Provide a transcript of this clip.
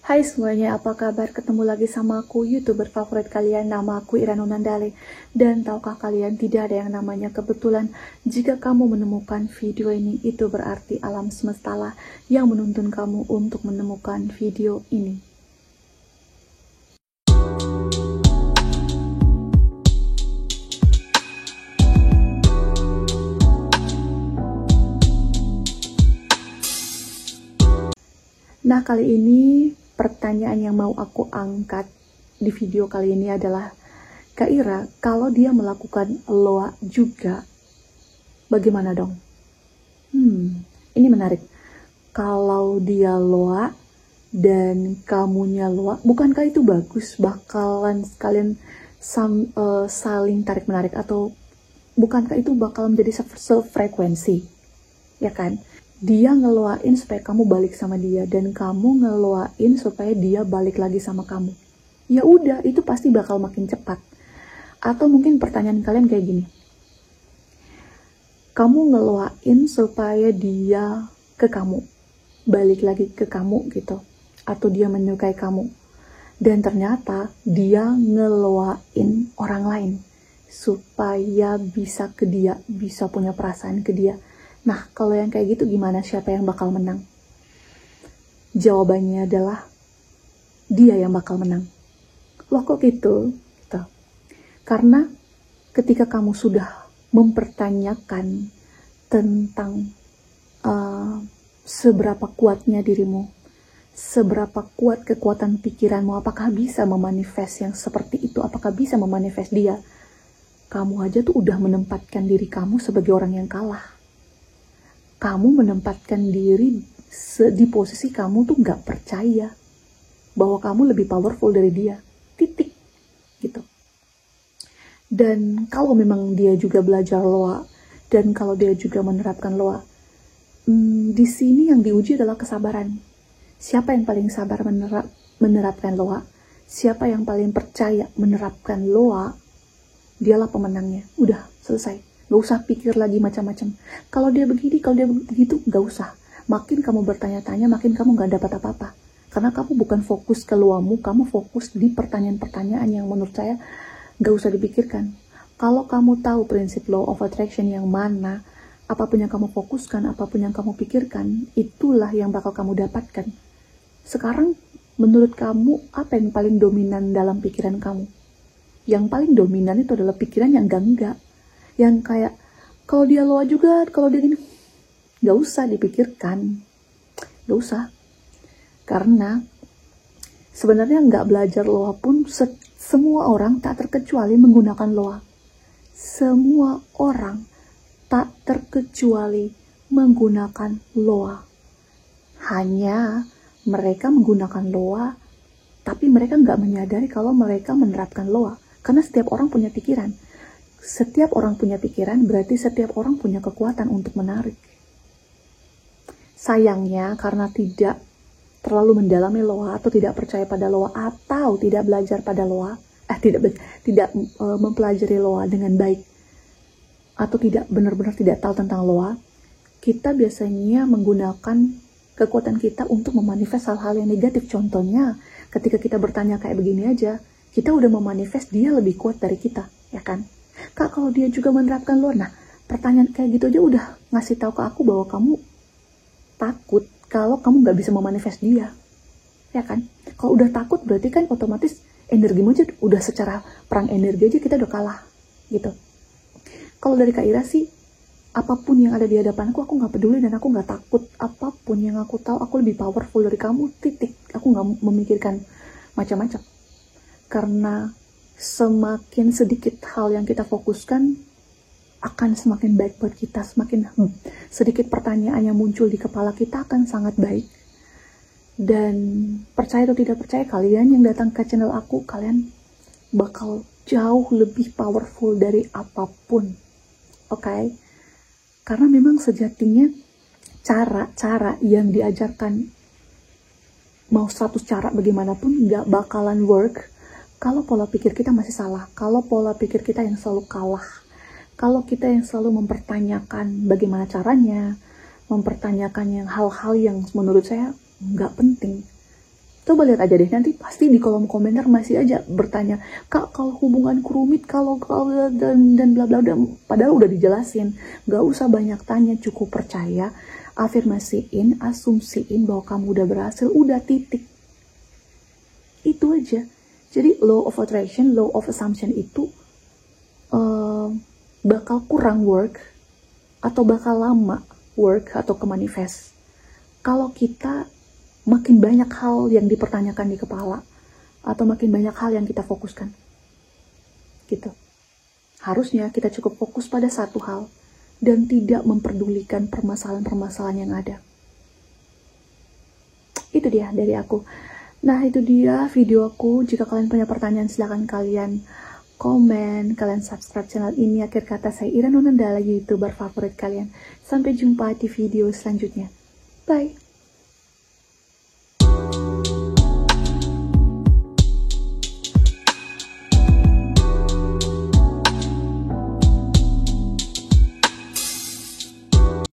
Hai semuanya, apa kabar? Ketemu lagi sama aku, YouTuber favorit kalian. Nama aku Iranu Nandale. Dan tahukah kalian, tidak ada yang namanya kebetulan. Jika kamu menemukan video ini, itu berarti alam semesta lah yang menuntun kamu untuk menemukan video ini. Nah, kali ini pertanyaan yang mau aku angkat di video kali ini adalah, Kak Ira, kalau dia melakukan loa juga, bagaimana dong? Ini menarik. Kalau dia loa dan kamunya loa, bukankah itu bagus? Bakalan sekalian saling tarik-menarik, atau bukankah itu bakal menjadi sefrekuensi? Ya kan? Dia ngeloain supaya kamu balik sama dia, dan kamu ngeloain supaya dia balik lagi sama kamu. Ya udah, itu pasti bakal makin cepat. Atau mungkin pertanyaan kalian kayak gini, kamu ngeloain supaya dia ke kamu, balik lagi ke kamu gitu, atau dia menyukai kamu, dan ternyata dia ngeloain orang lain supaya bisa ke dia, bisa punya perasaan ke dia. Nah, kalau yang kayak gitu gimana? Siapa yang bakal menang? Jawabannya adalah dia yang bakal menang. Loh kok gitu? Gitu. Karena ketika kamu sudah mempertanyakan tentang seberapa kuatnya dirimu, seberapa kuat kekuatan pikiranmu, apakah bisa memanifest yang seperti itu, apakah bisa memanifest dia, kamu aja tuh udah menempatkan diri kamu sebagai orang yang kalah. Kamu menempatkan diri di posisi kamu tuh gak percaya bahwa kamu lebih powerful dari dia, titik gitu. Dan kalau memang dia juga belajar loa, dan kalau dia juga menerapkan loa, di sini yang diuji adalah kesabaran. Siapa yang paling sabar menerapkan loa, siapa yang paling percaya menerapkan loa, dialah pemenangnya. Udah selesai. Gak usah pikir lagi macam-macam. Kalau dia begini, kalau dia begitu, gak usah. Makin kamu bertanya-tanya, makin kamu gak dapat apa-apa. Karena kamu bukan fokus ke luamu, kamu fokus di pertanyaan-pertanyaan yang menurut saya gak usah dipikirkan. Kalau kamu tahu prinsip law of attraction yang mana, apapun yang kamu fokuskan, apapun yang kamu pikirkan, itulah yang bakal kamu dapatkan. Sekarang, menurut kamu, apa yang paling dominan dalam pikiran kamu? Yang paling dominan itu adalah pikiran yang enggak. Yang kayak, kalau dia loa juga, kalau dia gini, gak usah dipikirkan, gak usah. Karena sebenarnya gak belajar loa pun, semua orang tak terkecuali menggunakan loa. Semua orang tak terkecuali menggunakan loa. Hanya mereka menggunakan loa, tapi mereka gak menyadari kalau mereka menerapkan loa. Karena setiap orang punya pikiran. Setiap orang punya pikiran, berarti setiap orang punya kekuatan untuk menarik. Sayangnya, karena tidak terlalu mendalami loa, atau tidak percaya pada loa, atau tidak belajar pada loa, tidak mempelajari loa dengan baik, atau tidak benar-benar tidak tahu tentang loa, kita biasanya menggunakan kekuatan kita untuk memanifest hal-hal yang negatif. Contohnya, ketika kita bertanya kayak begini aja, kita udah memanifest dia lebih kuat dari kita, ya kan? Kak, kalau dia juga menerapkan loa, nah pertanyaan kayak gitu aja udah ngasih tahu ke aku bahwa kamu takut kalau kamu nggak bisa memanifest dia, ya kan? Kalau udah takut berarti kan otomatis energimu aja udah, secara perang energi aja kita udah kalah gitu. Kalau dari Kak Ira sih, apapun yang ada di hadapanku aku nggak peduli, dan aku nggak takut. Apapun yang aku tahu, aku lebih powerful dari kamu, titik. Aku nggak memikirkan macam-macam. Karena semakin sedikit hal yang kita fokuskan, akan semakin baik buat kita. Semakin sedikit pertanyaan yang muncul di kepala kita akan sangat baik. Dan percaya atau tidak percaya, kalian yang datang ke channel aku, kalian bakal jauh lebih powerful dari apapun. Oke? Karena memang sejatinya cara-cara yang diajarkan, mau 100 cara bagaimanapun, gak bakalan work kalau pola pikir kita masih salah, kalau pola pikir kita yang selalu kalah, kalau kita yang selalu mempertanyakan bagaimana caranya, mempertanyakan yang hal-hal yang menurut saya nggak penting. Coba lihat aja deh, nanti pasti di kolom komentar masih aja bertanya, Kak, kalau hubunganku rumit, kalau dan bla bla bla. Padahal udah dijelasin. Gak usah banyak tanya, cukup percaya, afirmasiin, asumsiin bahwa kamu udah berhasil, udah titik. Itu aja. Jadi law of attraction, law of assumption itu bakal kurang work atau bakal lama work atau ke manifest kalau kita makin banyak hal yang dipertanyakan di kepala atau makin banyak hal yang kita fokuskan gitu. Harusnya kita cukup fokus pada satu hal dan tidak memperdulikan permasalahan-permasalahan yang ada. Itu dia dari aku. Nah, itu dia video aku. Jika kalian punya pertanyaan, silahkan kalian komen, kalian subscribe channel ini. Akhir kata, saya Ira Nunandala, YouTuber favorit kalian. Sampai jumpa di video selanjutnya. Bye!